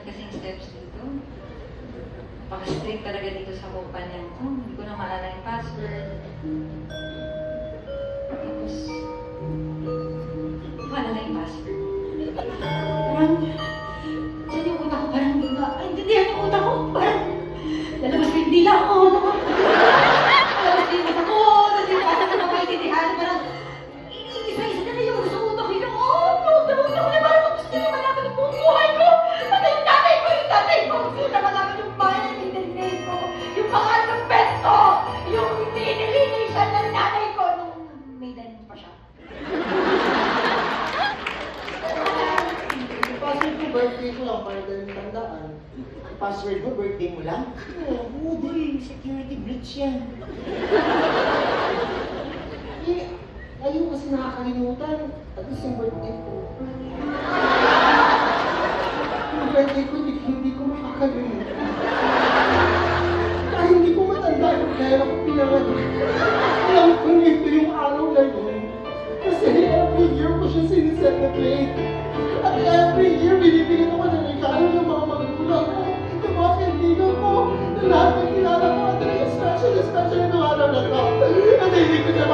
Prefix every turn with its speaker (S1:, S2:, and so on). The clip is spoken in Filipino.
S1: kasing steps dito. Napaka-strict talaga dito sa kumpanya ko. Hindi ko na maalala yung password. Tapos, maalala yung password.
S2: Parang, saan yung utak ko? Parang hindi na, intindihan yung utak ko. Parang, lalabas ko yung dila ko. Lalabas ko yung utak ko. Tapos yung ata ko na maintindihan. Parang, isa-isa na yung sa utak ko. Yung, utak ko na parang gusto niya malaman yung buong buhay ko. Pati yung tatay ko. Gusto niya malaman yung bahay ng internet ko. Yung pangalan ng pet ko. Yung nililinisan ng nanay ko nung may danin pa siya.
S3: Password ko, birthday ko lang para ganun tandaan. Password mo, birthday mo lang? Oo, boy, security breach yan. Ayaw kasi nakakalimutan. At least yung birthday ko. Yung birthday ko, hindi ko makakalimutan. Dahil hindi ko matanda yung kaya ako pinanganak. Alam ko nito yung araw na yun. Kasi every year ko siya sineselebrate. At every year, binibigyan ako ng regalo ng mga magulang ko, ng mga kaibigan ko, na lahat ng kilala ko. At talagang special itong araw na to. At hindi ko siya